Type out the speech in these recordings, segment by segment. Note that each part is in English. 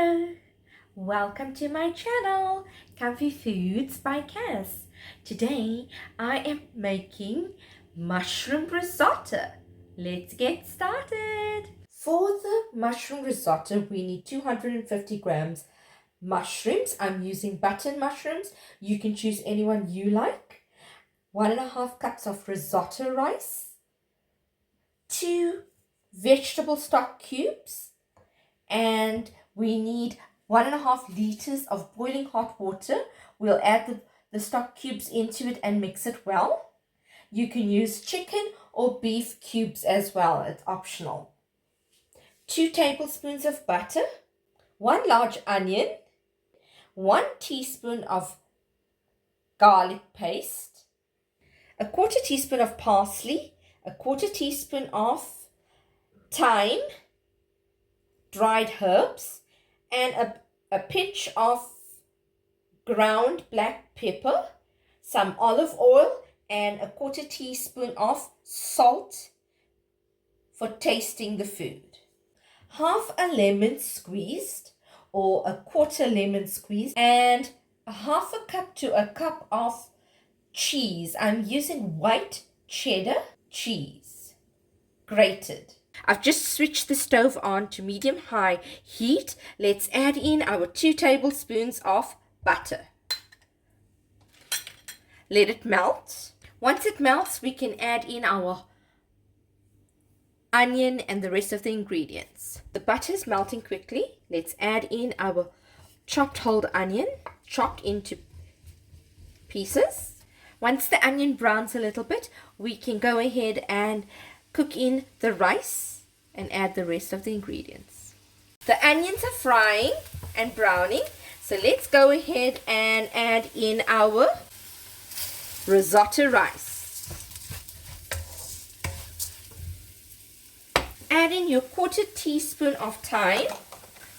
Hello, welcome to my channel, Comfy Foods by Cass. Today I am making mushroom risotto. Let's get started. For the mushroom risotto, we need 250 grams mushrooms. I'm using button mushrooms. You can choose anyone you like. 1.5 cups of risotto rice, 2 vegetable stock cubes, and we need 1.5 liters of boiling hot water. We'll add the stock cubes into it and mix it well. You can use chicken or beef cubes as well, it's optional. 2 tablespoons of butter, 1 large onion, 1 teaspoon of garlic paste, 1/4 teaspoon of parsley, 1/4 teaspoon of thyme, dried herbs, and a pinch of ground black pepper, some olive oil, and 1/4 teaspoon of salt for tasting the food. Half a lemon squeezed or 1/4 lemon squeezed, and 1/2 cup to 1 cup of cheese. I'm using white cheddar cheese, grated. I've just switched the stove on to medium-high heat. Let's add in our 2 tablespoons of butter. Let it melt. Once it melts, we can add in our onion and the rest of the ingredients. The butter is melting quickly. Let's add in our chopped whole onion, chopped into pieces. Once the onion browns a little bit, we can go ahead and cook in the rice and add the rest of the ingredients. The onions are frying and browning, so let's go ahead and add in our risotto rice. Add in your 1/4 teaspoon of thyme,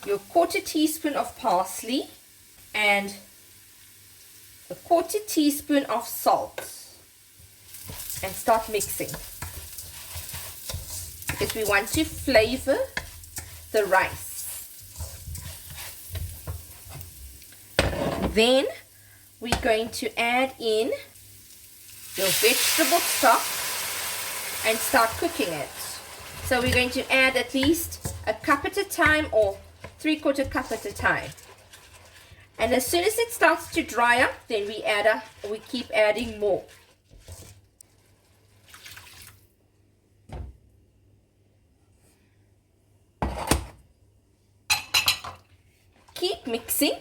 your 1/4 teaspoon of parsley, and 1/4 teaspoon of salt, and start mixing, because we want to flavor the rice. Then we're going to add in your vegetable stock and start cooking it. So we're going to add at least 1 cup at a time or 3/4 cup at a time. And as soon as it starts to dry up, then we keep adding more. Keep mixing.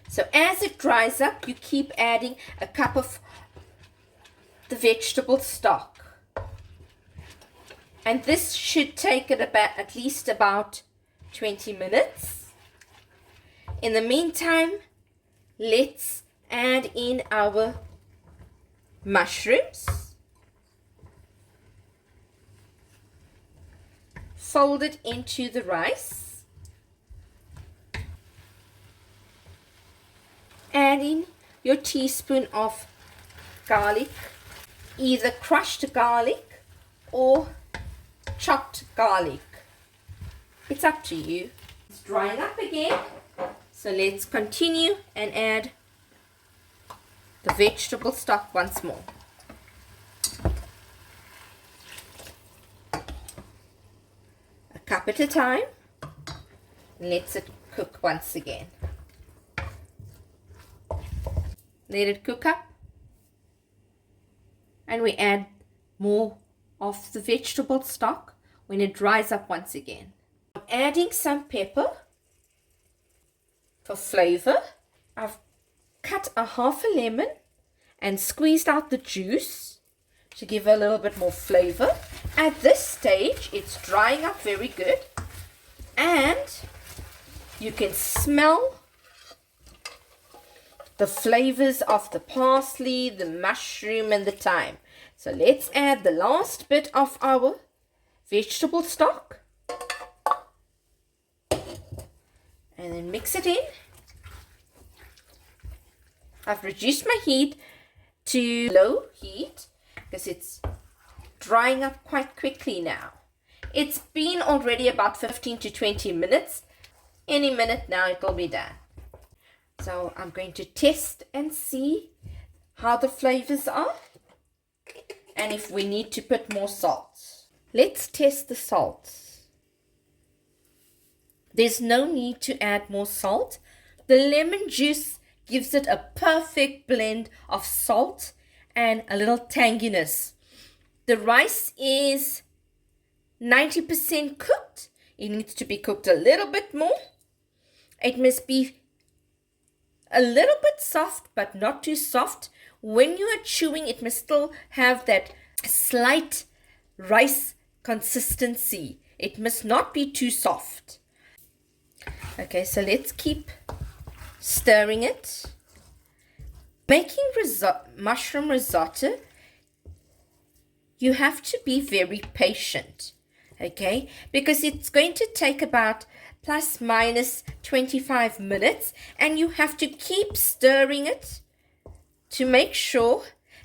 So as it dries up, you keep adding 1 cup of the vegetable stock. And this should take it at least about 20 minutes. In the meantime, let's add in our mushrooms. Fold it into the rice. Add in your teaspoon of garlic, either crushed garlic or chopped garlic. It's up to you. It's drying up again, so let's continue and add the vegetable stock once more. A cup at a time. Let's it cook once again. Let it cook up, and we add more of the vegetable stock when it dries up once again. I'm adding some pepper for flavor. I've cut 1/2 lemon and squeezed out the juice to give a little bit more flavor. At this stage, it's drying up very good, and you can smell the flavors of the parsley, the mushroom, and the thyme. So let's add the last bit of our vegetable stock and then mix it in. I've reduced my heat to low heat because it's drying up quite quickly now. It's been already about 15 to 20 minutes. Any minute now it will be done. So I'm going to test and see how the flavors are and if we need to put more salt. Let's test the salt. There's no need to add more salt. The lemon juice gives it a perfect blend of salt and a little tanginess. The rice is 90% cooked. It needs to be cooked a little bit more. It must be a little bit soft, but not too soft. When you are chewing, it must still have that slight rice consistency. It must not be too soft. Okay, so let's keep stirring it. Making mushroom risotto, you have to be very patient, okay? Because it's going to take about plus minus 25 minutes, and you have to keep stirring it to make sure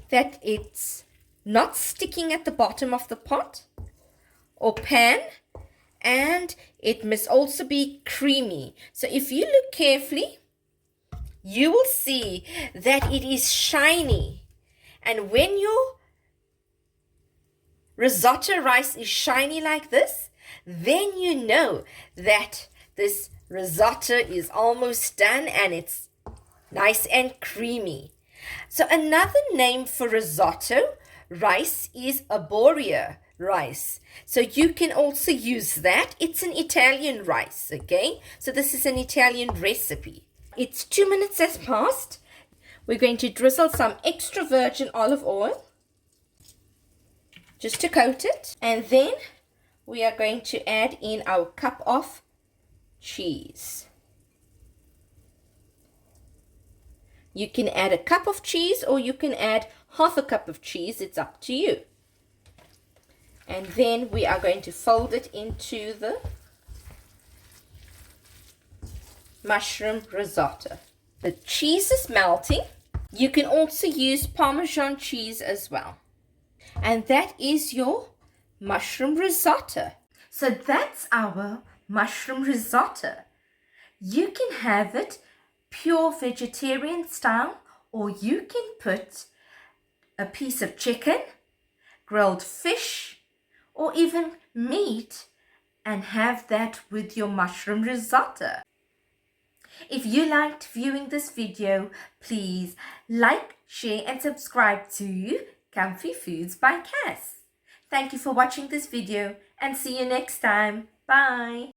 that it's not sticking at the bottom of the pot or pan, and it must also be creamy. So if you look carefully, you will see that it is shiny. And when your risotto rice is shiny like this, then you know that this risotto is almost done and it's nice and creamy. So another name for risotto rice is arborio rice. So you can also use that. It's an Italian rice, okay? So this is an Italian recipe. It's 2 minutes has passed. We're going to drizzle some extra virgin olive oil just to coat it. And then we are going to add in our cup of cheese. You can add a cup of cheese or you can add half a cup of cheese. It's up to you. And then we are going to fold it into the mushroom risotto. The cheese is melting. You can also use Parmesan cheese as well. And that is your mushroom risotto. So that's our mushroom risotto. You can have it pure vegetarian style, or you can put a piece of chicken, grilled fish, or even meat and have that with your mushroom risotto. If you liked viewing this video, please like, share and subscribe to Comfy Foods by Cass. Thank you for watching this video and see you next time. Bye.